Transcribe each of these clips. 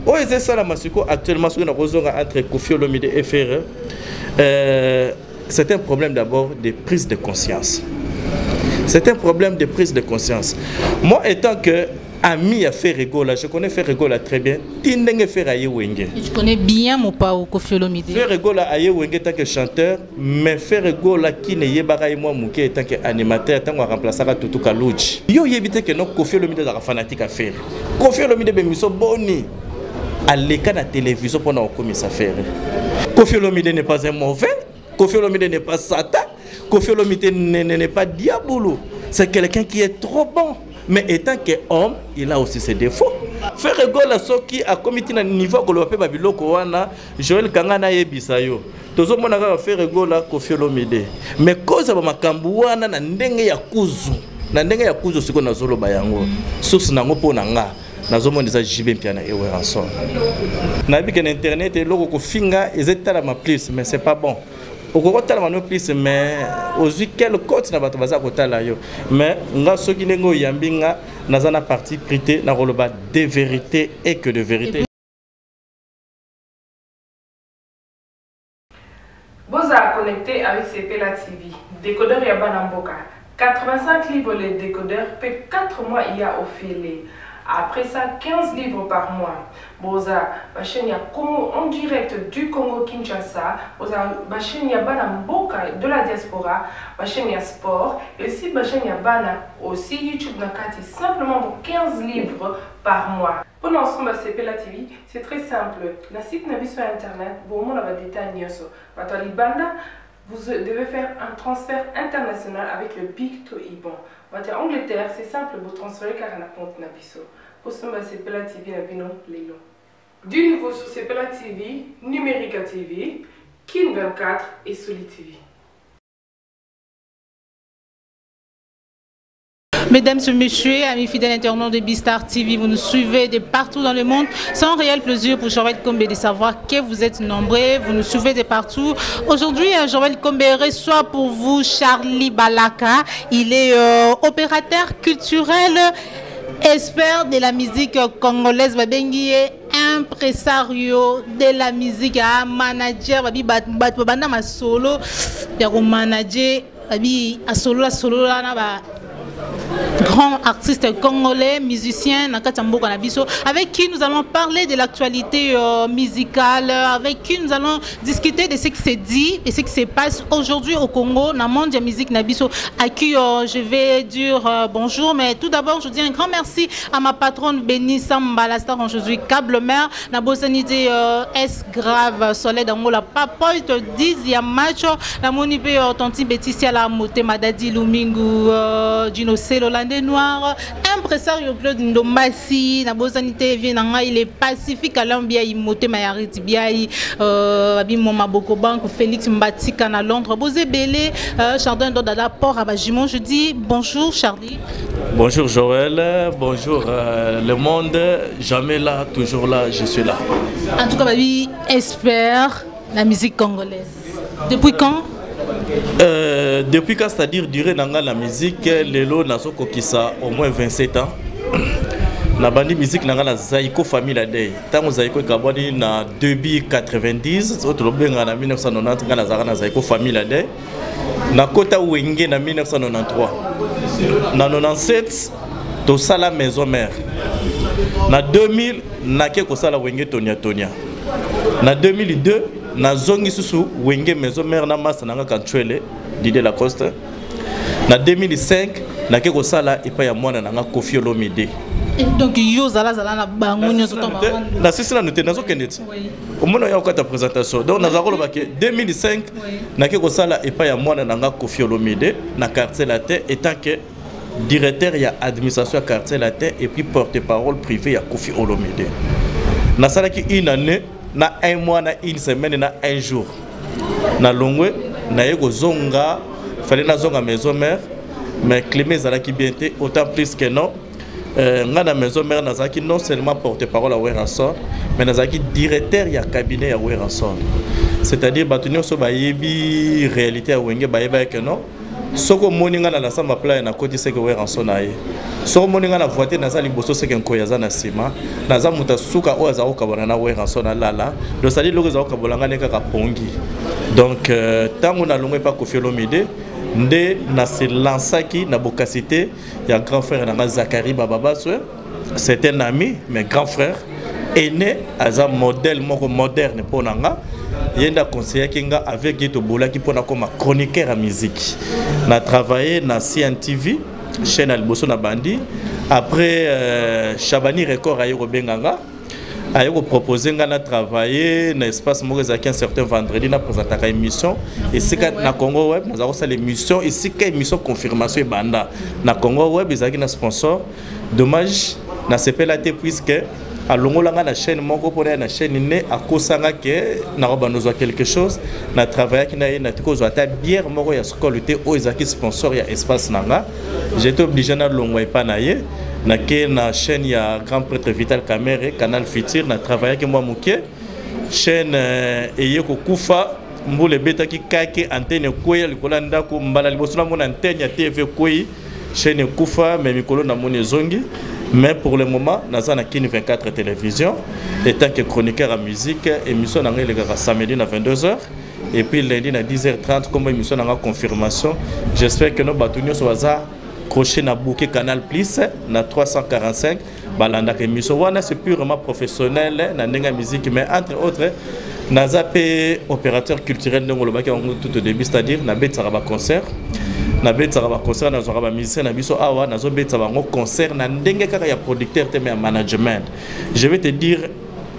Oh, c'est ça la masiko actuellement sur entre Koffi Olomide et Ferre. C'est un problème d'abord de prise de conscience. C'est un problème de prise de conscience. Moi, étant que ami à Ferregola, je connais Ferregola très bien. Tindenge Ferraye Wenge. Je connais bien mon pao Koffi Olomide. Ferregola aye Wenge tant que chanteur, mais Ferregola qui ne yebara et moi mouké tant que animateur, tant qu'on remplacera Tutu Kalouchi. Yo yebite que non Koffi Olomide est fanatique à faire. Koffi Olomide be miso boni. À l'écran de la télévision pour nous commissaire faire. Koffi Olomide n'est pas un mauvais. Koffi Olomide n'est pas Satan. Koffi Olomide n'est pas diabolo. C'est quelqu'un qui est trop bon. Mais étant qu'homme, il a aussi ses défauts. Faire rigoler ceux qui a commis un niveau que l'on peut babiloko wana, Joël Kangana yebisayo. Tozo mona ka faire rigoler Koffi Olomide. Mais cause ba makambu wana na ndenge ya kuzu. Na ndenge ya kuzu siko na zolo bayango. Source nango po nanga. Nazomona za jibe mpiana ewe ranson. Na bi que internet loko ko finga ezeta ma plus mais c'est pas bon. Okokota la plus mais ozu quel côté na bato baza kotala yo mais nga soki nengo yambinga nazana partie prité na roloba de vérité et que de vérité. Boza connecté avec Sepela TV. Décodeur Yabana Mboka. 85 livres les décodeurs, peut 4 mois il y a au filet. Après ça, 15 livres par mois. Boza, ma chaîne en direct du Congo Kinshasa. Boza, ma chaîne Bana Mboka de la diaspora. Ma chaîne sport. Et aussi ma chaîne Bana aussi YouTube Nakati. Simplement pour 15 livres par mois. Pour l'ensemble de Sepela TV, c'est très simple. La site n'a sur internet. Bon, on a des détails. Batali Banda. Vous devez faire un transfert international avec le Big to Iban. En Angleterre, c'est simple, vous transférez car on a compte Nabiso. Pour ce moment, c'est Sepela TV, du nouveau sur Sepela TV, Numérica TV, Kin 24 et Soli TV. Mesdames et messieurs, amis fidèles internautes de Bistar TV, vous nous suivez de partout dans le monde. C'est un réel plaisir pour Joël Kombe de savoir que vous êtes nombreux, vous nous suivez de partout. Aujourd'hui, Joël Kombe reçoit pour vous Charlie Balaka. Il est opérateur culturel, expert de la musique congolaise, impresario de la musique, manager, solo, manager, solo, grand artiste congolais, musicien, avec qui nous allons parler de l'actualité musicale, avec qui nous allons discuter de ce qui se dit et ce qui se passe aujourd'hui au Congo, dans le monde de la musique Nabiso, à qui je vais dire bonjour. Mais tout d'abord, je dis un grand merci à ma patronne Béni Samba, la star aujourd'hui, câble mère, la bosanité S grave, soleil dans la papote, 10e match, la monipé, tonti Bétissia, la moté, madadi Lumingu, Gino Hollandais noir, impresario Claude Ndomassi, na bozanité vienanga, il est pacifique à l'ambia, il moté mayariti biaï, abimoma boko bank, Félix Mbatika na Londres, Bozé Belé, Chardin Dodada Port à Bajimon. Je dis bonjour Charlie. Bonjour Joël, bonjour le monde, jamais là, toujours là, je suis là. En tout cas, Babi espère la musique congolaise. Depuis quand? Depuis quand, c'est-à-dire durée dans la musique, Lelo Nazoko qui ça au moins 27 ans. La bande musique dans la Zaïko famille la day. Tant Zaïko Kabani na début 90, autre bien en 1990 dans la Zara Zaïko famille la day. Na Kota Wenge en 1993. Na 97 to sala maison mère. Na 2000 na ke sala Wenge Tonia Tonia. Na 2002 na zongi susu Wenge maison mère na masa nanga Kanchwele Didier Lacoste. Na 2005 na ke sala epa ya mwana nanga Koffi Olomide. Donc yo zala na bango nyoso to bango. Na sisi na noté nazo kendet. Au moment ya okata présentation. Donc na zakolo ba ke 2005 na ke sala epa ya mwana nanga Koffi Olomide na quartier latin étant que directeur ya administration ya quartier latin et puis porte-parole privé ya Koffi Olomide. Na sala ki une année na un mois na une semaine na un jour. Na longwe na yego zonga fallait na zonga maison mère mais Clément Zalaki bienté autant plus que non. Ngana maison mère nazaki non seulement porte-parole à Weranson mais nazaki directeur ya cabinet à Weranson. C'est-à-dire batunyo so bayebi réalité à Wenge bayeba que non soko moninga na samba pla na koti seke we ranso na ye soko moninga na voiture na sali boso seke nkoya za na sima na za muta suka o za okabona na we ranso na lala do sali loko za okabolanga ne kaka pongi donc tango na longwe pa Koffi Olomide nde na se lansaki na bokasité ya grand frère na Zakari Bababaswe c'est un ami mais grand frère aîné aza modèle moko moderne pour nanga yenda conseiller kinga avec Gito Bola qui pona comme chroniqueur à musique na travaillé na CNTV chaîne Alboso na bandi après Chabani Record ayo benganga ayo proposer ngana travailler na espace moko ezaki un certain vendredi na présenter émission et c'est na Congo Web nous avons ça l'émission et c'est émission confirmation et banda na Congo Web ezaki na sponsor dommage na CPLAT puisque à l'ongolanga la chaîne moko pour la chaîne ne à kosanga que na robanozwa quelque chose na travailler qui na tiko zo ta bière moko ya skolité o ezaki sponsor ya espace nanga j'étais obligé na longwa epanaye na ke na chaîne ya grand prêtre Vital Kamere Canal Futur na travailler que moi muke chaîne eyeko kufa mbule beta ki kake antenne koya likola ndako mbala liboso na mona antenne ya TV koyi chaîne kufa mais mikolo na moni zongi. Mais pour le moment, nous avons Kin 24 télévision. Et tant que chroniqueur à musique, émission samedi à 22h. Et puis lundi à 10h30, comme émission à confirmation. J'espère que nos bâtons sont crochet na bouquet Canal Plus, na 345. Balanda émission. C'est purement professionnel, na nenga musique. Mais entre autres, nous avons opérateur culturel tout au début, c'est-à-dire na bête saraba concert. Na beta ba concert na zora ba musicien na biso awa na zo beta ba concert na ndenge kaka ya producteur te mais management. Je vais te dire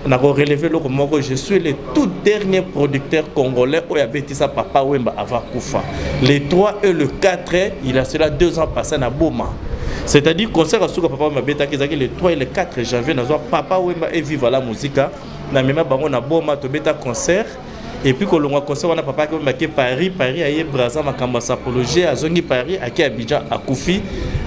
na ko relever le moko je suis le tout dernier producteur congolais où ya betisa Papa Wemba avant kufa. Les 3 et le 4 il a cela 2 ans passé na Boma. C'est-à-dire concert à Suka Papa Wemba beta ki le 3 et le 4 janvier na zo Papa Wemba et vive la musique na mema bango na Boma to beta concert. Et puis quand on a concert on a papa qui Paris aye Brazza makamba sapologie azongi Paris aki Abidjan akufi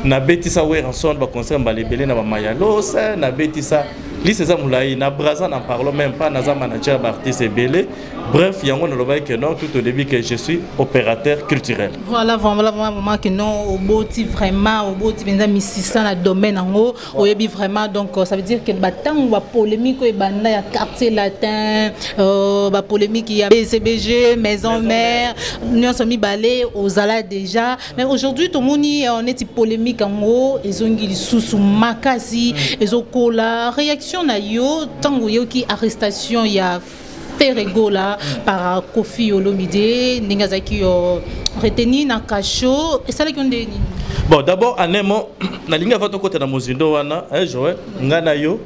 na betisa we ranson ba concert balebele na ba mayalos na betisa liste za mulai na Brazza n'en parlons même pas na za manager artiste belé bref yango na loba que non tout au début que je suis opérateur culturel voilà vraiment que non au boti vraiment au boti benza misisa na domaine ngo oyebi vraiment donc ça veut dire que batang ba polémique e banda ya quartier latin ba polémique ya BCBG maison mère nous sommes balé aux ala déjà mais aujourd'hui tout moni on est polémique ngo ezongi lisusu makasi ezokola réaction na yo tango yo ki arrestation ya Ferregola par Koffi Olomide Ningazaki retenu na cacho et ça les condamné. Bon d'abord anemo na linga va to côté na mozindo wana Joël ngana yo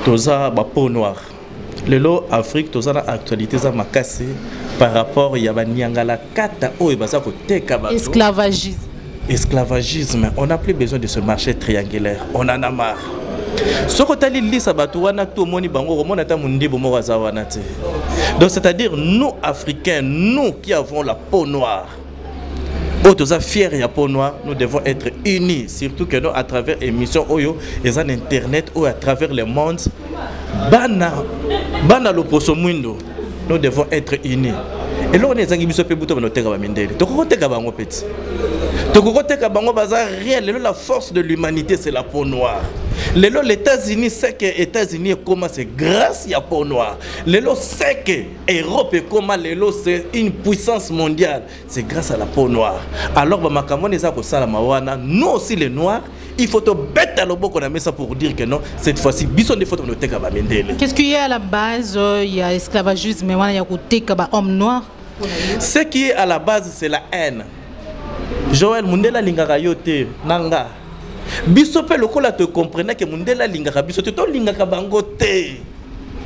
toza ba peau noire. Lelo Afrique toza na actualité za makasi par rapport ya ba nyangala kata o baza ko teka ba esclavagisme on n'a plus besoin de ce marché triangulaire on en a marre. Donc c'est-à-dire nous Africains, nous qui avons la peau noire, autres fiers de la peau noire, nous devons être unis, surtout que nous à travers émissions Oyo et en internet ou à travers le monde, bana l'opposo mundo, nous devons être unis. Et là on est en émission pe buto no teka ba mindele. Toko teka bango petit. Toko teka bango bazar réel, la force de l'humanité c'est la peau noire. Les États-Unis c'est que les États-Unis comment c'est grâce à la peau noire. Les c'est que l'Europe comment c'est une puissance mondiale, c'est grâce à la peau noire. Alors bah makamon eza ko sala mawana, nous aussi les noirs, il faut te bête à l'obo qu'on a mis ça pour dire que non, cette fois-ci bison des photos no teka ba mindele. Qu'est-ce qu'il y a à la base il y a esclavagisme mais wana ya ko teka ba homme noir. Ce qui est à la base c'est la haine. Joël Mundela lingaka yote nanga. Biso pe lokola te comprenait que Mundela lingaka biso te to lingaka bango te.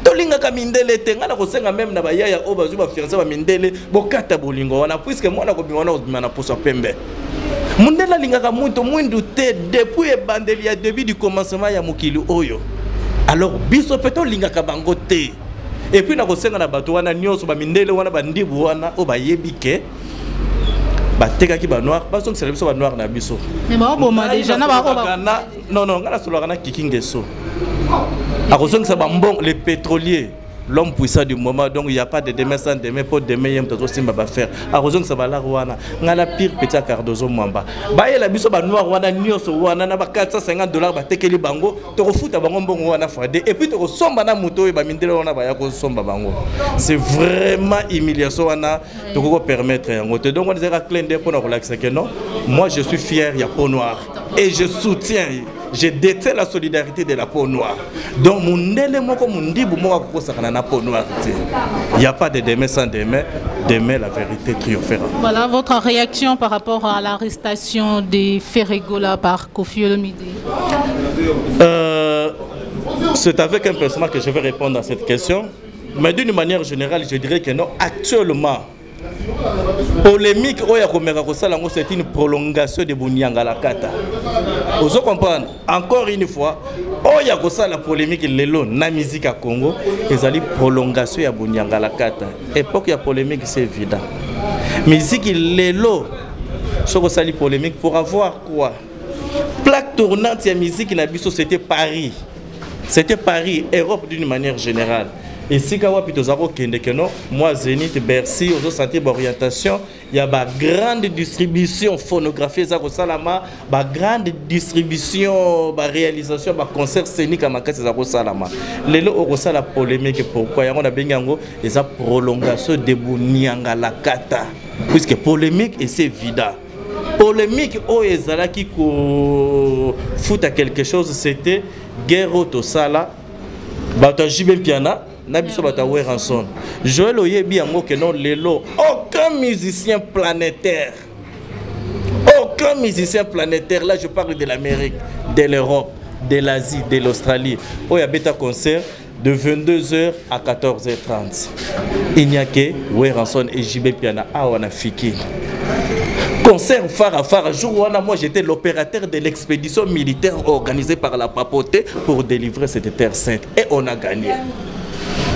To lingaka mindele te ngana ko senga même na ba yaya o bazu ba fiancé ba mindele bokata bolingo wana puisque mwana ko bimana obimana poso pembe. Mundela lingaka muito mwindu te depuis e bandeli ya début du commencement ya mokili oyo. Alors biso pe to lingaka bango te. Et puis na ko senga na bato wana nyonso ba mindele wana bandibu wana o ba yebike. Bateka ki ba noir ba son service ba noir na biso mais ba boma déjà na ba non ngala solo kana kikingeso a ko son sa ba mbong les pétroliers l'homme puissant du moment, donc il n'y a pas de demain sans demain, pour demain, il y a un faire. À raison que ça va là, on a la pire petit Cardozo Mwamba. Bah, il y a la biso noir, on a Nyos, on a $450, bah, tekeli bango, tu refoutes à bango, on a fadé, et puis tu ressembles à moto et bah, mindele, on a baya somba bango. C'est vraiment humiliation, on a, tu peux permettre un côté. Donc, on dirait à clin d'œil pour nous relaxer que non. Moi, je suis fier, il y a peau noire. Et je soutiens. Je déteste la solidarité de la peau noire. Donc, mon élément comme on dit, la peau noire. Il n'y a pas de demain sans demain. Demain, la vérité triomphera. Voilà votre réaction par rapport à l'arrestation des Ferregola par Koffi Olomide. C'est avec un personnage que je vais répondre à cette question. Mais d'une manière générale, je dirais que non, actuellement, polémique, c'est une prolongation de Bunyangalakata. Vous comprenez? Encore une fois, la polémique na musique à Congo, c'est une prolongation de Bunyangalakata. Époque de polémique, c'est évident. Musique lelo, c'est une polémique pour avoir quoi? Plaque tournante de musique na biso, c'était Paris. C'était Paris, Europe d'une manière générale. Et si moi Zénith, Bercy, aux sentir l'orientation, il y a une grande distribution phonographie, Salama, une grande distribution, une réalisation, un concert scénique à Makasi Salama. Les lots ont la polémique pourquoi il y a une prolongation de Bunyangalakata. Puisque polémique et c'est évident. Polémique au Ezala qui fout à quelque chose, c'était Guerre Tosala, Bata Jibem Piana. Joël Oyebi a que non lelo, aucun musicien planétaire, là je parle de l'Amérique, de l'Europe, de l'Asie, de l'Australie, où il y a un concert de 22h à 14h30. Il n'y a que Weranson et JB Piana à Wanafiki. Concert phare à phare, jour où moi j'étais l'opérateur de l'expédition militaire organisée par la papauté pour délivrer cette terre sainte et on a gagné.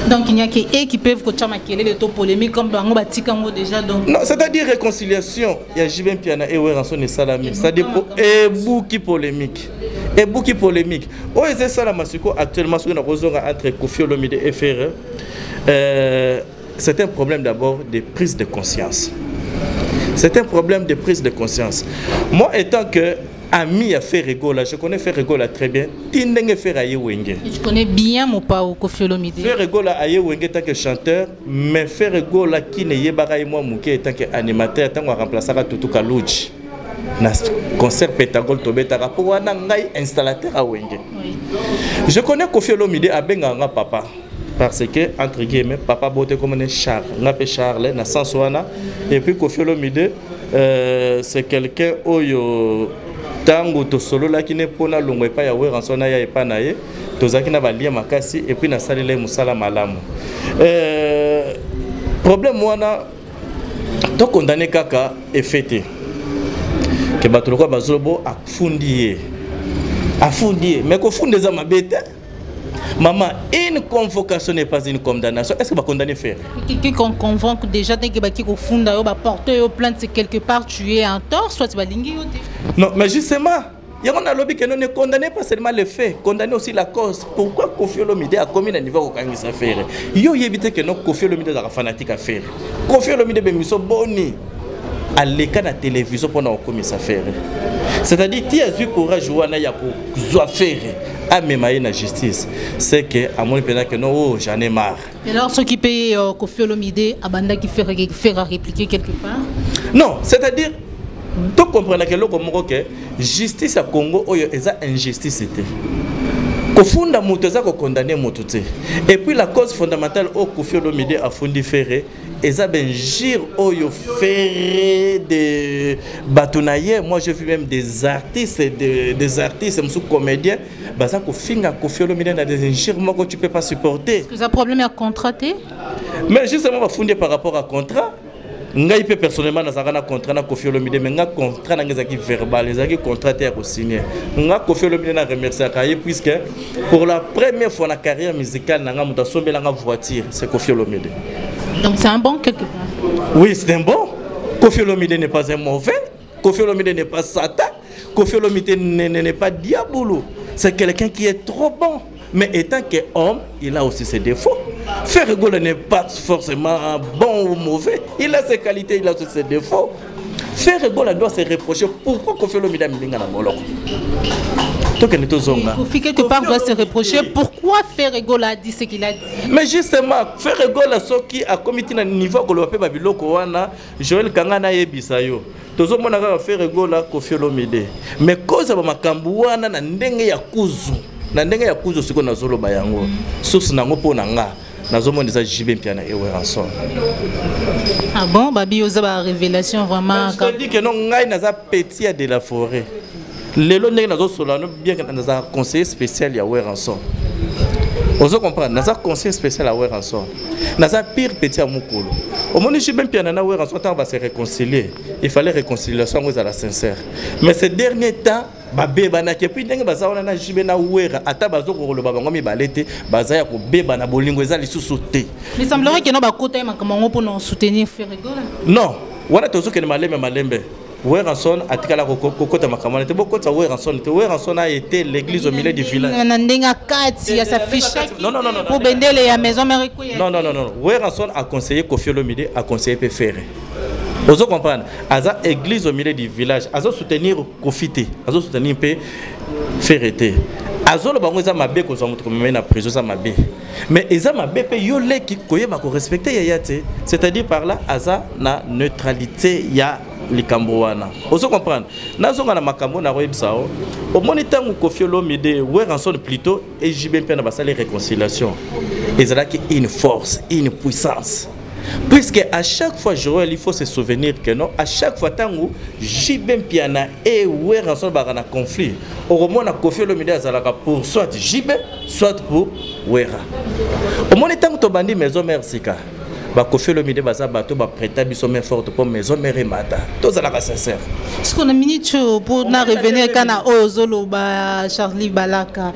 Donc il n'y a que eux qui peuvent coacher les taux polémiques comme dans le déjà. Donc... Non, c'est-à-dire réconciliation. Il y a Jibem Piana et Weranson et Salami. C'est-à-dire et beaucoup polémique. Et beaucoup polémique. Oh, c'est ça la massiko actuellement entre Koffi Olomide et Ferrer. C'est un problème d'abord de prise de conscience. C'est un problème de prise de conscience. Moi, étant que ami à Ferregola, je connais Ferregola très bien. Je connais bien mon pao Koffi Olomide. Ferregola aye wenge tant que chanteur, mais Ferregola qui ne yebara moi mouké tant que animateur, tant qu'on remplacera Tutu Kalouchi. Na concert Pétagol Tobeta pour wana ngai installateur à wenge. Je connais Koffi Olomide à Benganga papa. Parce que, entre guillemets, papa bote comme un Charles. On appelle Charles, na Sansouana. Et puis Koffi Olomide, c'est quelqu'un où tango to solo là qui n'est pas na longue pas ya Weranson ya epa na ye tozaki na balia makasi et puis na salele musala malamu problème wana to condamné kaka et fêté que batuloko bazolobo afundi mais ko funde za mabete. Maman, une convocation n'est pas une condamnation. Est-ce que va condamner faire? Qu'on convoque déjà dès que au fond va porter au plainte, c'est quelque part tu es en tort, soit tu vas linguer. Non, mais justement, il y a un lobby qui ne condamne pas seulement les faits, condamne aussi la cause. Pourquoi Koffi Olomide a commis un niveau au Kangis à faire? Il y a évité que non Koffi Olomide a fanatique à faire. Koffi Olomide a mis boni à l'écran de la télévision pendant commis à faire. C'est-à-dire, tu as eu courage ou à faire. À même la justice, c'est que à mon avis que non, j'en ai marre. Et alors ceux qui payent Koffi Olomide, Abanda qui fait répliquer quelque part? Non, c'est-à-dire, tu comprends que justice à Congo, c'est une injustice. Kofunda motoza ko condamné mototé. Et puis la cause fondamentale au Koffi Olomide a fondé Ferré, eza benjir oyo Ferré de batunaye. Moi j'ai vu même des artistes des comédiens, baza ko finga Koffi Olomide na des injures que tu peux pas supporter. Est-ce que ça problème à contraté? Mais justement va fonder par rapport à contrat. Ngai pe personnellement na zakana contrat na Koffi Olomide mais nga contrat na ngezaki verbal ezaki contrat ya ko signer nga Koffi Olomide na remercier kaye puisque pour la première fois na carrière musicale na nga muta sombela nga voiture c'est Koffi Olomide. Donc c'est un bon quelque part. Oui, c'est un bon. Koffi Olomide n'est pas un mauvais. Koffi Olomide n'est pas Satan. Koffi Olomide n'est pas diabolo. C'est quelqu'un qui est trop bon. Mais étant qu'homme, il a aussi ses défauts. Ferregola n'est pas forcément bon ou mauvais. Il a ses qualités, il a ses défauts. Ferregola doit se reprocher. Pourquoi Koffi Olomide a mis dans Moloko? Koffi quelque part doit se reprocher. Pourquoi Ferregola a dit ce qu'il a dit? Mais justement, Ferregola, ce qui a commis un niveau que l'on peut faire, Joël Kangana et Bisayo. Tous les gens ont fait Ferregola Koffi Olomide. Mais cause de ma Kambouana, na ndenge ya kuzu. Na ndenge ya kuzu siko na zolo bayango. Source na ngopo na nga. Na zomo nisa JB Mpiana et Weranson. Ah bon, Babi Oza ba révélation vraiment. Je te dis que non, ngai naza petit de la forêt. Lelo ndenge nazo solano bien que naza conseiller spécial ya Weranson. Vous comprenez, naza conseiller spécial à Weranson. Naza pire petit à Mukolo. Au moment où JB Mpiana na Weranson va se réconcilier. Il fallait réconciliation à la sincère. Mais ces derniers temps babeba na ke puis ndenge bazaona na jibe na wera ata bazoko lo babango mi balete bazaya ko beba na bolingo eza lisusu te. Il semblerait que no bakota makambo pour nous soutenir Ferregola. Non, wana tozo ke malembe. Weranson atikala kokota makambo te bokota Weranson a été l'église au milieu du village. Na ndenga kati ya sa fiche. Non. Pour bendele ya maison mère. Non. Weranson a conseillé Koffi Olomide, a conseillé Ferre. Vous comprenez? Aza église au milieu du village, aza soutenir Koffi, aza soutenir pe Ferreté. Azo le bango eza mabe ko zo mutu na prison za mabe. Mais eza mabe pe yo le ki koyeba ko respecter yaya te. C'est-à-dire par là aza na neutralité ya likambo wana. Vous comprenez? Nazo ngana makambo na royebsao. Au monitango Koffi Olomide, Weranson plutôt et JB Mpiana basali réconciliation. Ezala ki une force, une puissance. Puisque à chaque fois, Joël, il faut se souvenir que non, à chaque fois, tant JB Mpiana et Weranson ont un conflit. Au moment où Koffi Olomide a pour soit JB, soit pour Wera. Au moment où tu as dit maison mère Sika, Koffi Olomide a prêté une main forte pour maison mère Mata. Tout ça est sincère. Est-ce qu'on a une minute pour revenir à Ozolo, Charlie Balaka?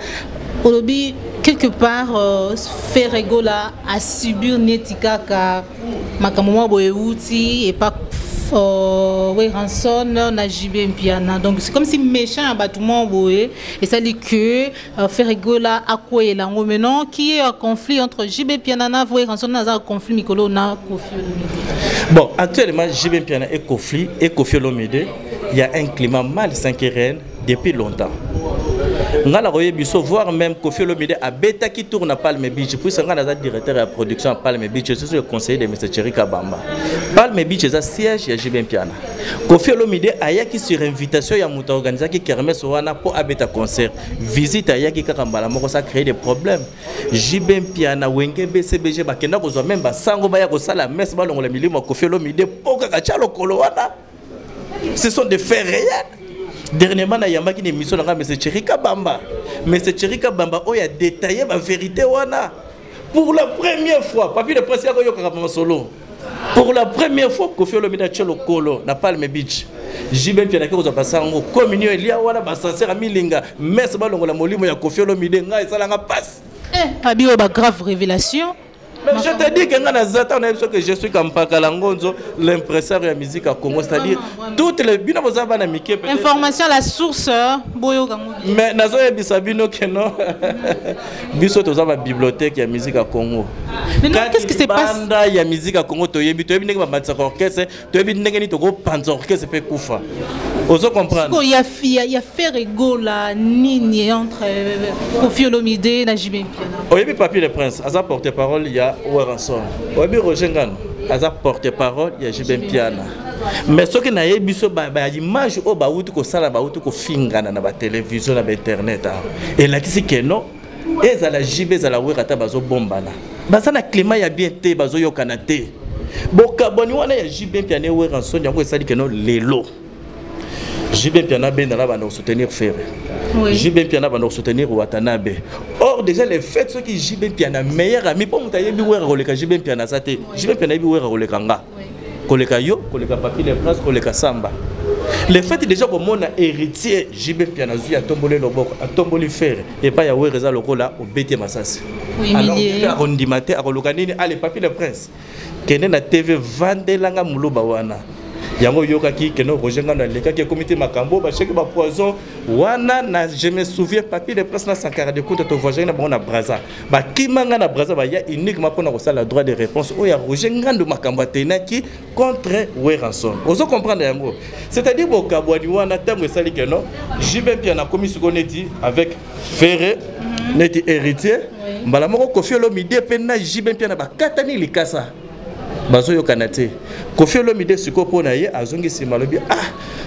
Olobi, quelque part, Ferregola a subi une étika ka makamwa boyeuti et pas Weranson na JB Mpiana. Donc c'est comme si méchant à bâtiment boye et ça dit que Ferregola a quoi et là maintenant qui est un conflit entre JB Mpiana et Weranson na un conflit Mikolo na Koffi Olomide. Bon, actuellement JB Mpiana et Koffi Olomide, il y a un climat malsain qui règne depuis longtemps. Ngala roye biso voir même Koffi Olomide a beta qui tourne à Palme Beach puis c'est ngala directeur de production à Palme Beach je suis le conseiller de M. Cherika Bamba. Palme Beach est un siège ya JB Mpiana. Koffi Olomide a yaki sur invitation ya muta organiser qui kermesse wana pour abeta concert. Visite a yaki kakambala moko ça crée des problèmes. JB Mpiana wenge BCBG bakenda kozwa même basango baya kosala messe balongola milimo Koffi Olomide poka kachalo kolo wana. Ce sont des faits réels. Dernièrement, il y a une émission de M. Cherika Bamba. M. Cherika Bamba a détaillé la vérité. Pour la première fois, papi de presse solo. Pour la première fois, Koffi Olomide a le colo, n'a pas le Beach. JB Mpiana qui a passé en communion, il y a un sincère à Milinga. Mais c'est pas le molimo ya Koffi Olomide, et ça la passe. Abi oba grave révélation. Mais je te dis que je suis comme Pakalangonzo, l'impresseur de la musique à Congo, c'est-à-dire toutes les bino bozaba miké. Information la source boyo gango. Mais nazo ya bisabino que non. Biso tozaba bibliothèque ya musique à Congo. Mais qu'est-ce qui se passe? Banda ya musique à Congo to yebi ndenge ba matsa orchestre, to yebi ndenge ni to go panza orchestre pe kufa. Ozo comprendre. Il y a Ferregola nini entre Koffi Olomide et JB Mpiana. Oyebi papier le prince, aza porte-parole il y a Weranson. Oyebi Roger Ngano, aza porte-parole il y a JB Mpiana. Mais ce qui n'a yebi so ba image o ba wutu ko sala ba wutu ko fingana na ba télévision na ba internet. Et là qui que non, ezala JB ezala Wera ta bazo bombana. Basa na climat ya bien te bazo yokana te. Bokaboni wana ya JB Mpiana et Weranson yango esali que non lelo. JB Mpiana ben là va nous soutenir Ferre. Oui. JB Mpiana va nous soutenir Watanabe. Or déjà les faits ceux qui JB Mpiana meilleur ami pour mutaye bi Wera koleka JB Mpiana ça te. JB Mpiana bi Wera koleka nga. Koleka yo, koleka papi les princes, koleka samba. Les faits déjà pour mon héritier JB Mpiana zu ya tombolé loboko, a tomboli Ferre et pas ya Wera za lokola au BT Masasi. Oui, alors il a rondimate a koloka nini allez papi les princes. Kene na TV vandelanga muluba wana. yango yokaki keno Roger Ngando alekaki comité makambo ba cheki ba poison wana na je me souviens papier de presse na sankara de compte to voyager na bona Braza ba kimanga na Braza ba ya uniquement pour na kosala droit de réponse o ya Roger Ngando makambo tenaki contre Weranson ozo comprendre yango c'est-à-dire bokabwani wana tango esali keno jibe pia na commission koneti avec Ferré neti héritier mbala moko Koffi Olomide pe na jibe pia na bakatani likasa bazo yo kanate Koffi Olomide siko pona ye azongi simalobi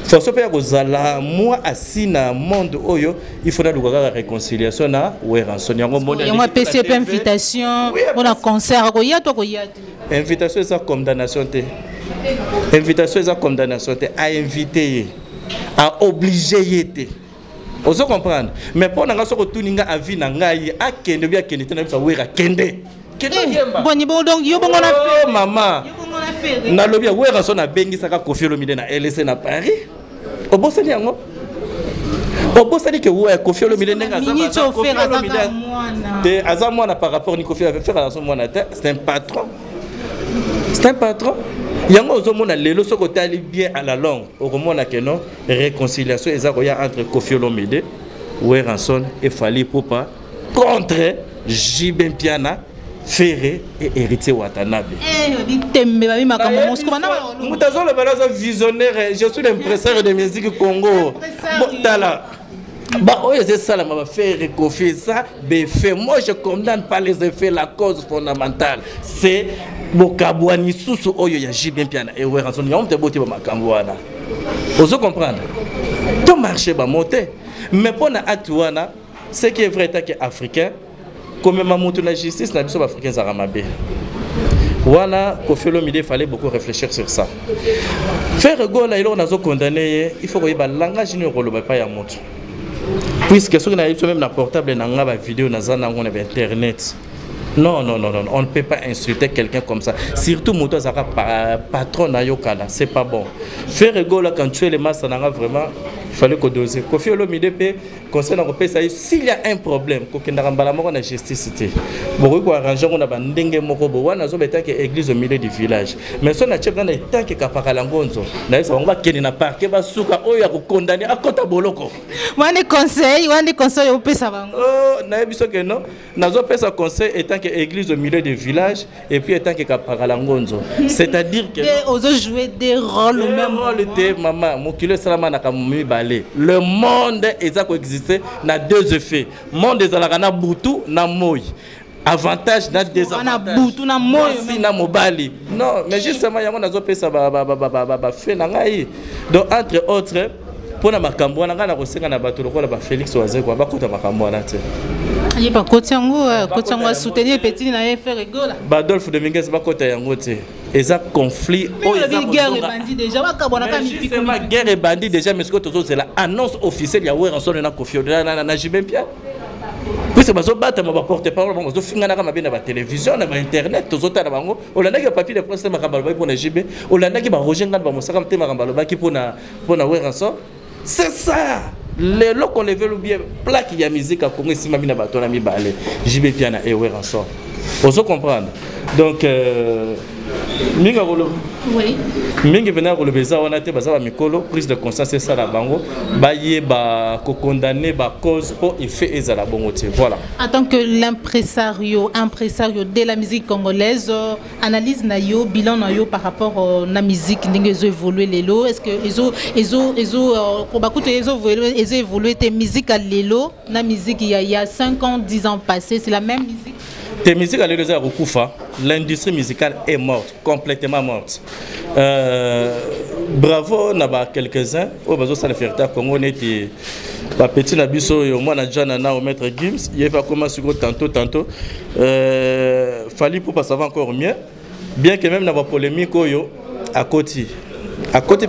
façon pe kozala moi asina monde oyo il faudra luka réconciliation na Weranson yango monde yango PCP invitation bona concert ko ya to ko ya invitation eza condamnation te invitation eza condamnation te a inviter a obliger yete ozo comprendre mais pour nga soko tuninga avi na ngai akende bi akende te na bisa wera kende boni bon donc yo bongo na fait maman na lobi Weranson na bengi saka Koffi Olomide na LC na Paris obosani yango obosani ke Koffi Olomide nenga za Koffi Olomide te azamwana par rapport ni Koffi avait fait à son mwana te c'est un patron yango ozomona lelo soko tali bien à la longue okomona ke non réconciliation ezakoya entre Koffi Olomide Weranson et Fally Ipupa contre Jibe Mpiana Ferré et héritier Watanabe. Visionnaire, je suis l'impresseur de musique Congo. Bah, c'est ça, la m'a fait Koffi ça, moi je condamne pas les effets, la cause fondamentale. C'est Bokabouani sous Oyo ya Jibe Mpiana et Weranson. Y'a honte beauté Makambouana. Vous comprenez? Tout marché va monter. Mais pour la Atuana, ce qui est vrai, c'est africain. Comme Mamoudou la justice, la justice africaine Zaramabé. Voilà, Koffi Olomide, il fallait beaucoup réfléchir sur ça. Faire rigole, il a condamné, il faut que le langage ne relève pas à montre. Puisque ce qu'on a même la portable, la vidéo, on a internet. Non, on ne peut pas insulter quelqu'un comme ça. Surtout, Mouto Zara patron Nayokala, c'est pas bon. Faire rigole quand tu es les masses, vraiment, il fallait qu'on dose. Koffi Olomide, conseil européen, s'il y a un problème, qu'on a la justice, bon, on a arrangé, on a bandé, on a église au milieu du village. Mais si on a tant que Kaparalangonzo, on va qu'il n'y a pas que Basuka, on a condamné à Kota Boloko. On a des conseils au Pessavango. Oh, non, on a conseil étant que église au milieu du village et puis étant que Kaparalangonzo. C'est-à-dire que. Ils ont joué des rôles au même moment. Maman, mon kilo salama n'a qu'à balé. Le monde est à coexister na deux effets. Monde des alagana boutou na moi. Avantage na désavantage. Boutou na moi. Si na mobali. Non, mais justement il y a mon azopé ça fait na ngai. Donc entre autres pour na makambo na ngana kosenga na bato lokola ba Félix Oazé quoi ba kota makambo na te. Il pas côté yango a soutenir petit na faire rigola. Badolphe de Minguez ba kota yango te. Et ça conflit guerre et bandit déjà guerre et bandit déjà mais ce que c'est la annonce officielle ya Weranson na Koffi na Jibe Mpiana. Puis c'est bazo battre ma porte-parole bazo finga na mabe na ba télévision na ba internet tozota na bango olanda ki papier de presse makambalo ba pona Jibe olanda ki ba Roger Ngando ba mosaka mte makambalo ba ki pona Weranson. C'est ça. Les locaux on levé ou bien plaque ya musique à Congo ici mamina bato na mibale Jibe Mpiana et Weranson. Vous comprenez? Donc oui. Mingi venir au Lebeza, on a été basé à Mikolo, prise de conscience c'est ça la bango, baye ba condamné ba cause pour effet et la bongoté. Voilà. En tant que l'impresario de la musique congolaise, analyse na yo, bilan na yo par rapport à la musique n'ingezo évolué lelo, est-ce que ils ont évolué tes musiques à lelo, la musique il y a 5 ans, 10 ans passés, c'est la même musique. Tes musiques à l'Élysée à Rukufa, l'industrie musicale est morte, complètement morte. Bravo, n'a quelques-uns. Au besoin ça le faire ta Congo n'était pas petit nabiso au moins na Jana na au maître Gims. Il y a pas comment sur tantôt. Fally Ipupa ça va encore mieux. Bien que même n'a pas polémique yo à côté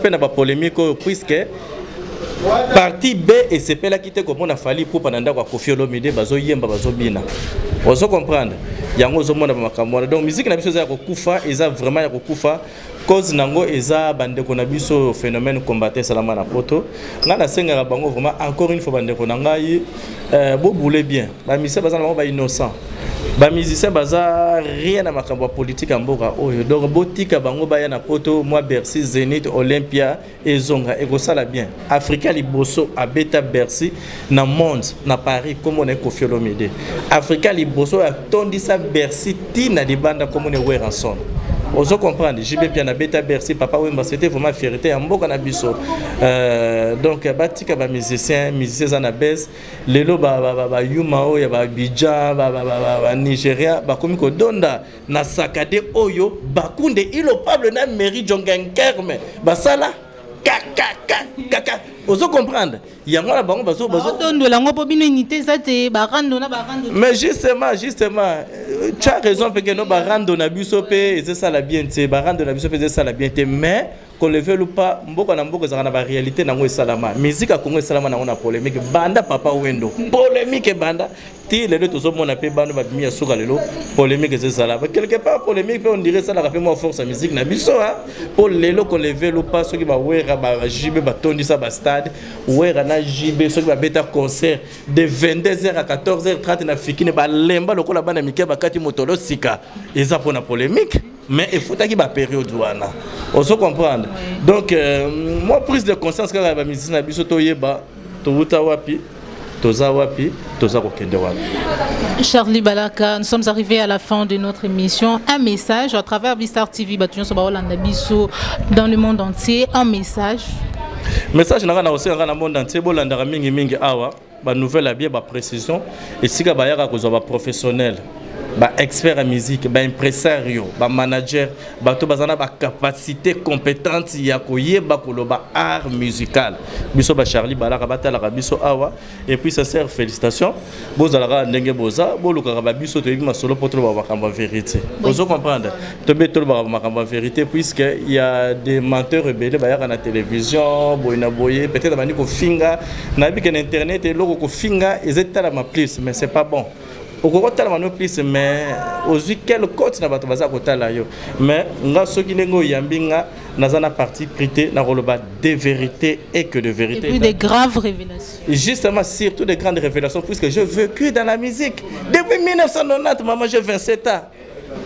peut n'a pas polémique puisque partie B et c'est pas là qui était comme on a Fally Ipupa nanda kwa Koffi Olomide bazo yemba bazo bina. On se comprendre. Yango zomona ba makamwana. Donc musique na biso za kokufa eza vraiment ya kokufa cause nango eza bandeko na biso phénomène combattre salama na poto. Ngana senga bango vraiment encore une fois bandeko na ngai bo boule bien. Ba misa bazana ba innocent. ba musicien baza rien na makambo politique en mboka oyo donc botika bango baya na poto moi Bercy Zénith Olympia ezonga ekosala bien Africa liboso abeta Bercy na monde na Paris comme on est Koffi Olomide Africa liboso atondisa Bercy tina libanda comme on est Weranson. Ozo comprendre, JB bien na beta Bercy papa Wemba c'était vraiment fierté en mboka na biso. Donc batika ba musicien na base lelo ba Yumao ya ba Abidjan ba Nigeria ba komi ko donda na sakade oyo bakunde ilo Pablo na mairie Jongenkerme basala kaka ozo comprendre yango la bango bazo tondo la ngopo bino unité zate barando na barando. Mais justement tu as raison parce que no barando na biso pe c'est ça la bien c'est barando na biso pe c'est ça la bien mais qu'on le veut ou pas mboka na mboka za na ba réalité na ngo salama musique a Congo salama na ona polémique banda papa wendo polémique banda ti le to so mona pe banda ba bimia soka lelo polémique c'est ça là quelque part polémique on dirait ça la fait moi force à musique na biso hein pour lelo qu'on le veut ou pas ceux qui ba wera ba jibe ba tondi ça ba stade wera na jibe ceux qui ba beta concert de 22h à 14h30 na fikine ba lemba lokola bana mike ba kati motolo sika eza pour na polémique mais il faut qu'il y ait une période douana. On se comprend. Donc, moi, prise de conscience que la musique n'a pas été Charlie Balaka, nous sommes arrivés à la fin de notre émission. Un message à travers Bistar TV, dans le monde entier. Un message. Message dans le monde entier, la nouvelle a bien la précision et si il y a un professionnel. Ba expert en musique, ba impresario, ba manager, ba to bazana ba capacité compétente ya koyeba koloba art musical. Biso ba Charlie Balaka batala biso awa et puis ça sert félicitations. Bozala ndenge boza, boluka ba biso to yima solo pour trouver ba kamba vérité. Vous comprenez? To beto ba kamba vérité puisque il y a des menteurs rebelles ba ya na télévision, boina boye, peut-être bani ko finga, na bi que internet et loko ko finga, ils étaient là ma plus mais c'est pas bon. Au côté de plus mais aujourd'hui quel côté n'a pas basé à côté là yo mais nga so ki nengo yambinga nazana partie prité na roloba des vérités et que de vérités. Et puis des graves révélations. Justement surtout des grandes révélations puisque je vécu dans la musique depuis 1990 maman j'ai 27 ans.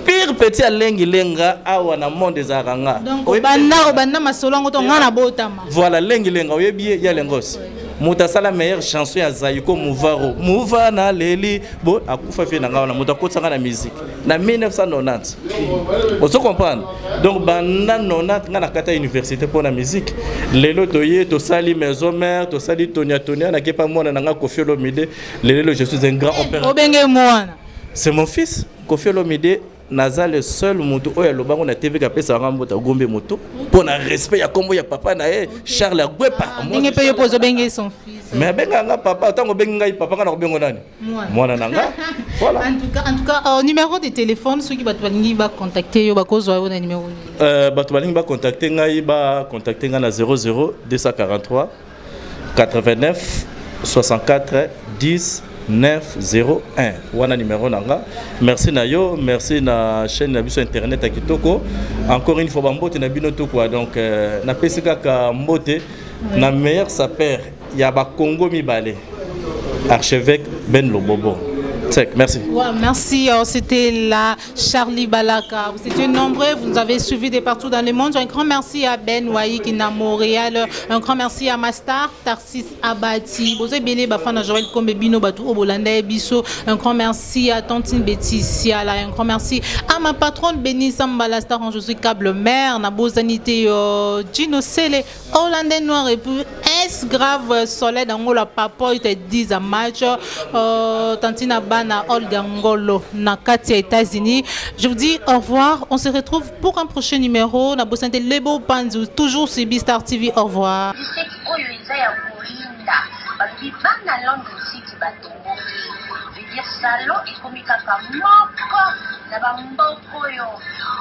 Pire petit à lengi lenga awa na monde des aranga. Donc banda masolongo to ngana botama. Voilà lengi lenga oyebi ya lengos. Moutassa la meilleure chanson à Zayuko Mouvaro. Mouvana Leli, bon, à Koufafi Nanga, Moutakota la musique. En 1990. On se comprend. Donc, Banda 90, on a une université pour la musique. Lelo Toye, Tosali Maison Mère, Tosali Tonia Tonia, n'a pas moi, n'a Koffi Olomide. Lelo, je suis un grand opérateur. C'est mon fils, Koffi Olomide. Naza le seul moto oya lobango na TV ka pesa ngambo ta gombe moto pour na respect ya kombo ya papa na Charles Agwepa ndenge pe yopozo benge son fils mais benga nga papa tango benga ngai papa kana bengo nani mwana nanga voilà en tout cas numéro de téléphone ceux qui ba balingi ba contacter yo ba kozo yo na numéro ba balingi ba contacter ngai ba contacter nga na 00 243 89 64 10 901 wana numéro nanga merci na yo merci na chaîne na biso internet à Kitoko encore une fois bambote na bino to quoi donc na pesika ka mbote na meilleur sapeur ya ba Congo mibale archevêque Ben Lobobo. Merci. Ouais, merci. C'était la Charlie Balaka. Vous étiez nombreux, vous nous avez suivis de partout dans le monde. Un grand merci à Ben Waï qui est à Montréal. Un grand merci à Mastar, Tarsis Abati. Bozé Bélé, Bafana Joël Kombe Bino Batou Obolanda Bisso. Un grand merci à Tantine Béticia. Un grand merci à ma patronne Béni Sambala Star en José Câble Mère. Nabozanité Gino Sele. Hollandais Noir et puis est grave soleil dans la papa il te 10 à match. Tantine Abana Olga Ngolo Nakati États-Unis. Je vous dis au revoir. On se retrouve pour un prochain numéro. Nabozanité Lebo Panzu. Toujours sur Bistar TV. Au revoir. Salon et comme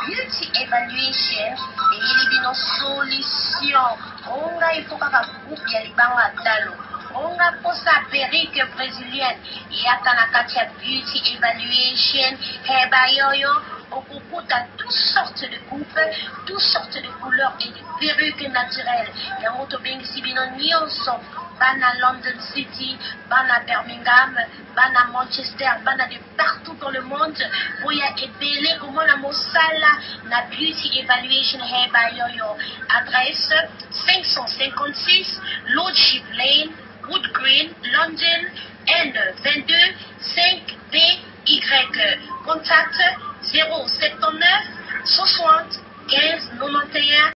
beauty evaluation et il y a solution on a il faut qu'à groupe ya libanga talo on a posa perruque brésilienne et atanakatia beauty evaluation heba yoyo okukuta toutes sortes de coupes toutes sortes de couleurs et de perruques naturelles ya moto bengi sibino nyonso bana London City, bana Birmingham, bana Manchester, bana de partout dans le monde. Pour y épeler comment la mosala na beauty evaluation hair by yoyo. Adresse 556 Lordship Lane, Wood Green, London, N22 5BY. Contact 079 60 15 91